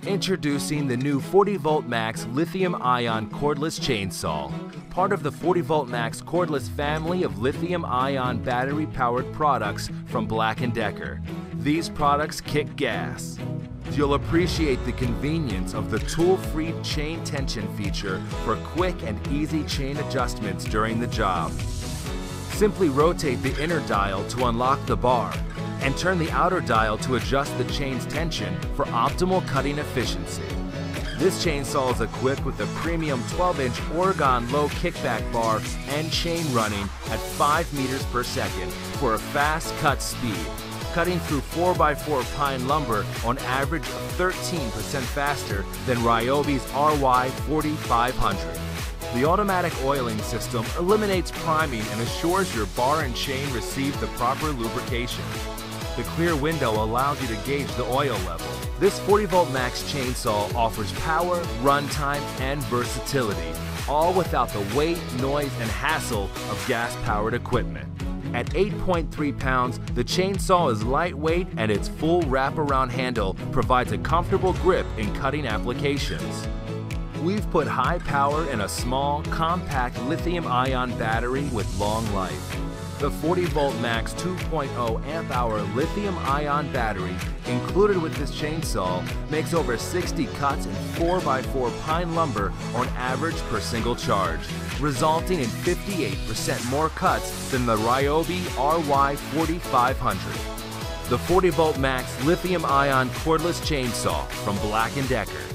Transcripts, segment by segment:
Introducing the new 40V Max Lithium-Ion Cordless Chainsaw, part of the 40V Max Cordless family of Lithium-Ion battery-powered products from BLACK+DECKER. These products kick gas. You'll appreciate the convenience of the tool-free chain tension feature for quick and easy chain adjustments during the job. Simply rotate the inner dial to unlock the bar, and turn the outer dial to adjust the chain's tension for optimal cutting efficiency. This chainsaw is equipped with a premium 12-inch Oregon low kickback bar and chain running at 5 meters per second for a fast cut speed, cutting through 4x4 pine lumber on average of 13% faster than Ryobi's RY 4500. The automatic oiling system eliminates priming and assures your bar and chain receive the proper lubrication. The clear window allows you to gauge the oil level. This 40V Max chainsaw offers power, runtime, and versatility, all without the weight, noise, and hassle of gas-powered equipment. At 8.3 pounds, the chainsaw is lightweight and its full wraparound handle provides a comfortable grip in cutting applications. We've put high power in a small, compact lithium-ion battery with long life. The 40V Max 2.0 amp-hour lithium-ion battery included with this chainsaw makes over 60 cuts in 4x4 pine lumber on average per single charge, resulting in 58% more cuts than the Ryobi RY 4500. The 40V Max Lithium-Ion Cordless Chainsaw from BLACK+DECKER.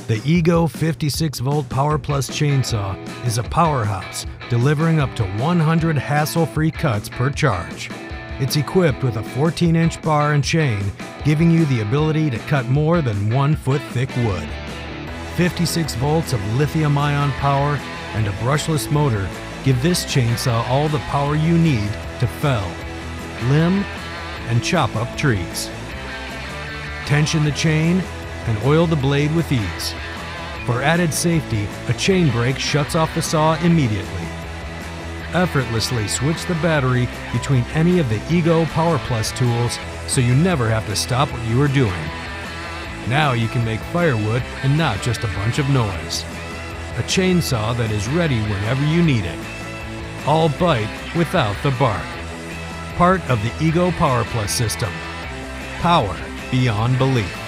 The Ego 56V Power Plus chainsaw is a powerhouse, delivering up to 100 hassle-free cuts per charge. It's equipped with a 14-inch bar and chain, giving you the ability to cut more than 1 foot thick wood. 56 volts of lithium-ion power and a brushless motor give this chainsaw all the power you need to fell, limb, and chop up trees. Tension the chain and oil the blade with ease. For added safety, a chain brake shuts off the saw immediately. Effortlessly switch the battery between any of the Ego Power Plus tools so you never have to stop what you are doing. Now you can make firewood and not just a bunch of noise. A chainsaw that is ready whenever you need it. All bite without the bark. Part of the Ego Power Plus system. Power beyond belief.